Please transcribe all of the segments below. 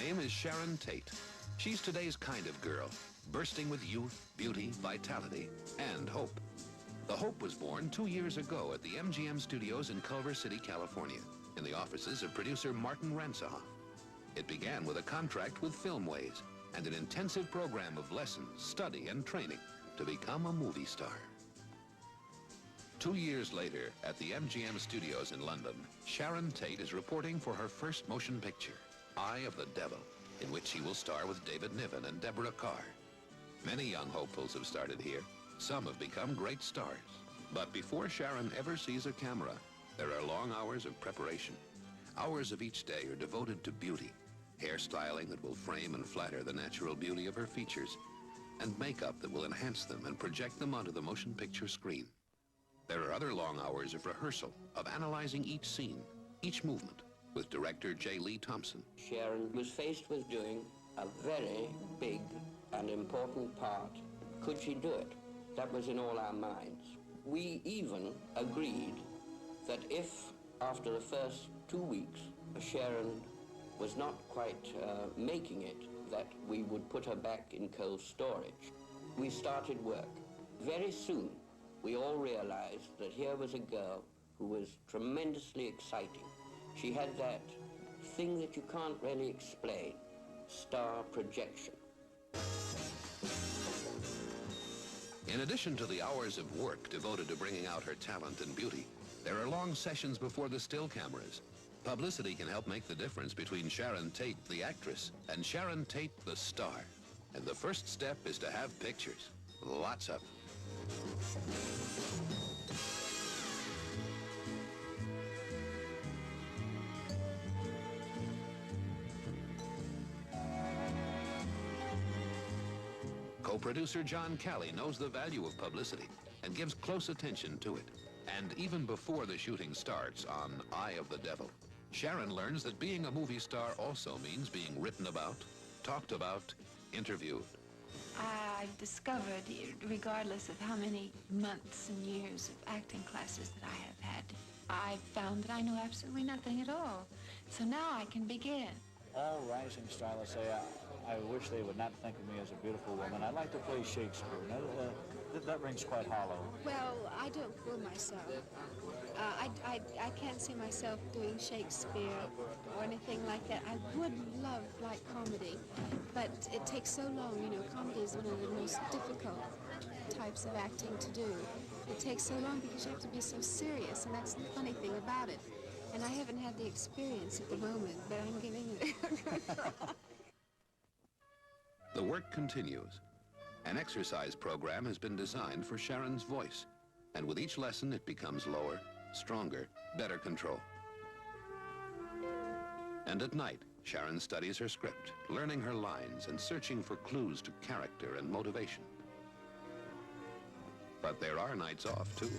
name is Sharon Tate. She's today's kind of girl, bursting with youth, beauty, vitality, and hope. The hope was born 2 years ago at the MGM studios in Culver City, California, in the offices of producer Martin Ransohoff. It began with a contract with Filmways and an intensive program of lessons, study, and training to become a movie star. 2 years later, at the MGM studios in London, Sharon Tate is reporting for her first motion picture, Eye of the Devil, in which she will star with David Niven and Deborah Carr. Many young hopefuls have started here. Some have become great stars. But before Sharon ever sees a camera, there are long hours of preparation. Hours of each day are devoted to beauty, hairstyling that will frame and flatter the natural beauty of her features, and makeup that will enhance them and project them onto the motion picture screen. There are other long hours of rehearsal, of analyzing each scene, each movement, with director J. Lee Thompson. Sharon was faced with doing a very big and important part. Could she do it? That was in all our minds. We even agreed that if, after the first 2 weeks, Sharon was not quite making it, that we would put her back in cold storage. We started work. Very soon, we all realized that here was a girl who was tremendously exciting. She had that thing that you can't really explain, star projection. In addition to the hours of work devoted to bringing out her talent and beauty, there are long sessions before the still cameras. Publicity can help make the difference between Sharon Tate, the actress, and Sharon Tate, the star. And the first step is to have pictures. Lots of them. Co-producer John Calley knows the value of publicity and gives close attention to it. And even before the shooting starts on Eye of the Devil, Sharon learns that being a movie star also means being written about, talked about, interviewed. I've discovered, regardless of how many months and years of acting classes that I have had, I've found that I know absolutely nothing at all. So now I can begin. All rising stars say, I wish they would not think of me as a beautiful woman. I'd like to play Shakespeare. That rings quite hollow. Well, I don't fool myself. I can't see myself doing Shakespeare or anything like that. I would love light comedy, but it takes so long. You know, comedy is one of the most difficult types of acting to do. It takes so long because you have to be so serious, and that's the funny thing about it. And I haven't had the experience at the moment, but I'm giving it a try. The work continues. An exercise program has been designed for Sharon's voice, and with each lesson it becomes lower, stronger, better control. And at night, Sharon studies her script, learning her lines and searching for clues to character and motivation. But there are nights off, too.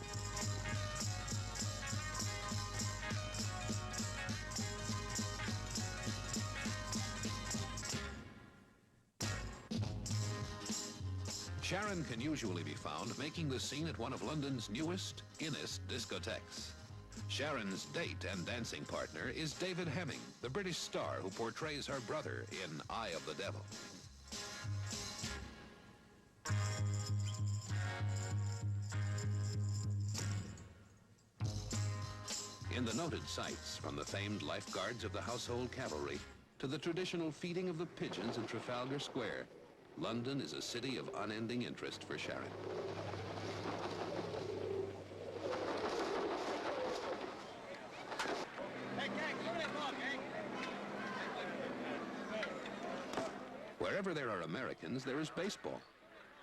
Sharon can usually be found making the scene at one of London's newest, innest discotheques. Sharon's date and dancing partner is David Hemming, the British star who portrays her brother in Eye of the Devil. In the noted sights, from the famed lifeguards of the Household Cavalry to the traditional feeding of the pigeons in Trafalgar Square, London is a city of unending interest for Sharon. Wherever there are Americans, there is baseball.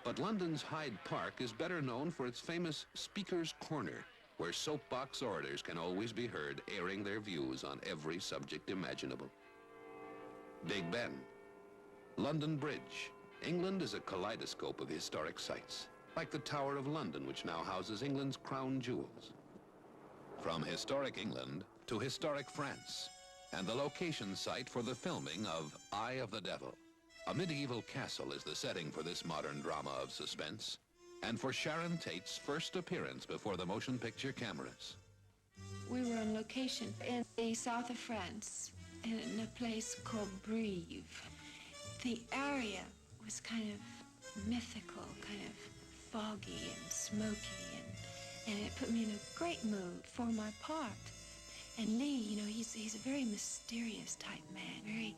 But London's Hyde Park is better known for its famous Speaker's Corner, where soapbox orators can always be heard airing their views on every subject imaginable. Big Ben, London Bridge. England is a kaleidoscope of historic sites, like the Tower of London, which now houses England's crown jewels. From historic England to historic France, and the location site for the filming of Eye of the Devil. A medieval castle is the setting for this modern drama of suspense, and for Sharon Tate's first appearance before the motion picture cameras. We were on location in the south of France, in a place called Breve. The area was kind of mythical, kind of foggy and smoky, and it put me in a great mood for my part. And Lee, you know, he's a very mysterious type man,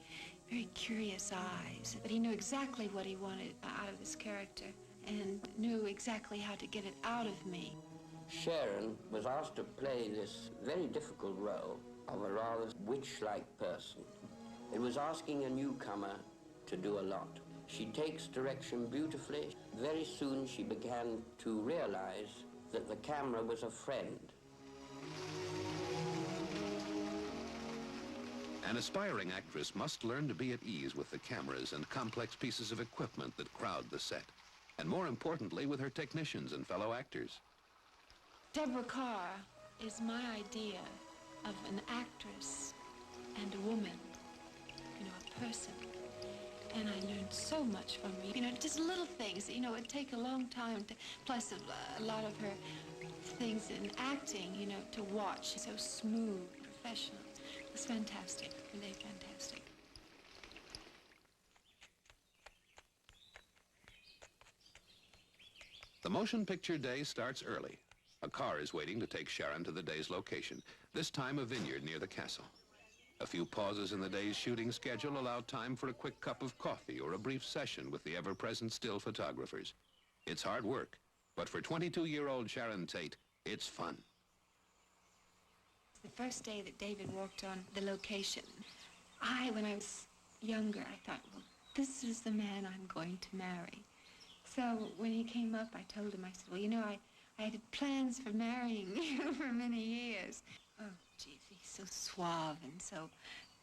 very curious eyes. But he knew exactly what he wanted out of this character and knew exactly how to get it out of me. Sharon was asked to play this very difficult role of a rather witch-like person. It was asking a newcomer to do a lot. She takes direction beautifully. Very soon she began to realize that the camera was a friend. An aspiring actress must learn to be at ease with the cameras and complex pieces of equipment that crowd the set, and more importantly, with her technicians and fellow actors. Deborah Carr is my idea of an actress and a woman, you know, a person. And I learned so much from her. You know, just little things that, you know, would take a long time to, plus a lot of her things in acting, you know, to watch. She's so smooth, professional. It's fantastic, really fantastic. The motion picture day starts early. A car is waiting to take Sharon to the day's location, this time a vineyard near the castle. A few pauses in the day's shooting schedule allow time for a quick cup of coffee or a brief session with the ever-present still photographers. It's hard work, but for 22-year-old Sharon Tate, it's fun. The first day that David walked on the location, when I was younger, I thought, well, this is the man I'm going to marry. So when he came up, I told him, I said, well, you know, I had plans for marrying you for many years. Oh, geez, he's so suave and so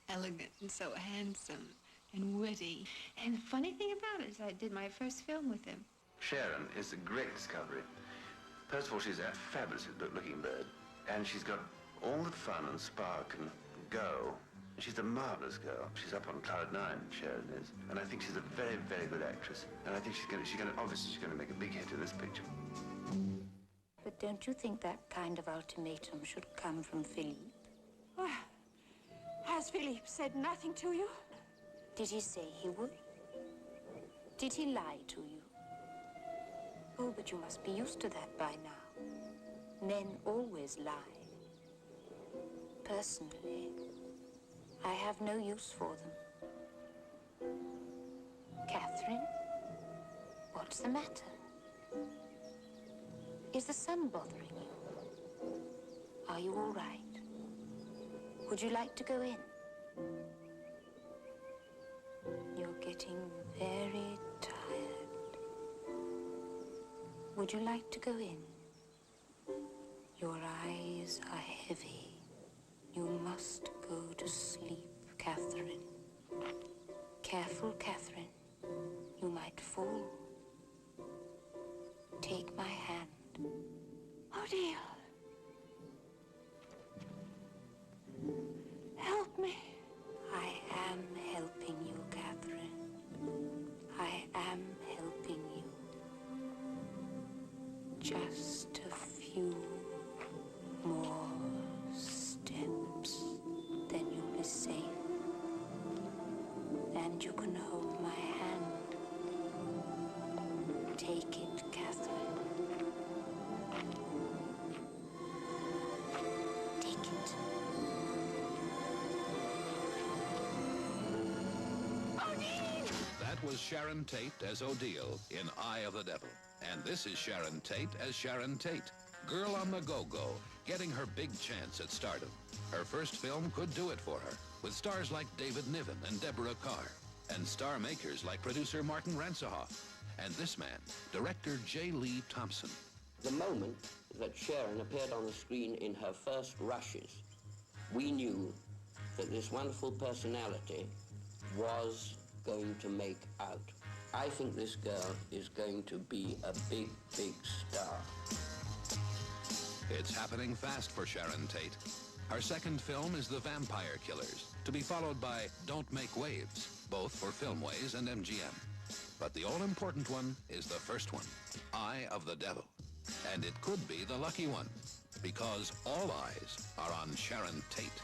elegant and so handsome and witty. And the funny thing about it is I did my first film with him. Sharon is a great discovery. First of all, she's a fabulously looking bird, and she's got all the fun and spark and go. She's a marvelous girl. She's up on cloud nine, Sharon is, and I think she's a very, very good actress. And I think obviously she's gonna make a big hit in this picture. But don't you think that kind of ultimatum should come from Philippe? Well, has Philippe said nothing to you? Did he say he would? Did he lie to you? Oh, but you must be used to that by now. Men always lie. Personally, I have no use for them. Catherine, what's the matter? Is the sun bothering you? Are you all right? Would you like to go in? You're getting very tired. Would you like to go in? Your eyes are heavy. You must go to sleep, Catherine. Careful, Catherine. You might fall. Take my hand. Oh, dear. Help me. I am helping you, Catherine. I am helping you. Just a few more steps, then you'll be safe. And you can hold my hand. Take it, Catherine. Take it. That was Sharon Tate as Odile in Eye of the Devil. And this is Sharon Tate as Sharon Tate, girl on the go-go, getting her big chance at stardom. Her first film could do it for her, with stars like David Niven and Deborah Carr, and star makers like producer Martin Ransohoff, and this man, director J. Lee Thompson. The moment that Sharon appeared on the screen in her first rushes, we knew that this wonderful personality was going to make out. I think this girl is going to be a big, big star. It's happening fast for Sharon Tate. Her second film is The Vampire Killers, to be followed by Don't Make Waves, both for Filmways and MGM. But the all-important one is the first one, Eye of the Devil. And it could be the lucky one, because all eyes are on Sharon Tate.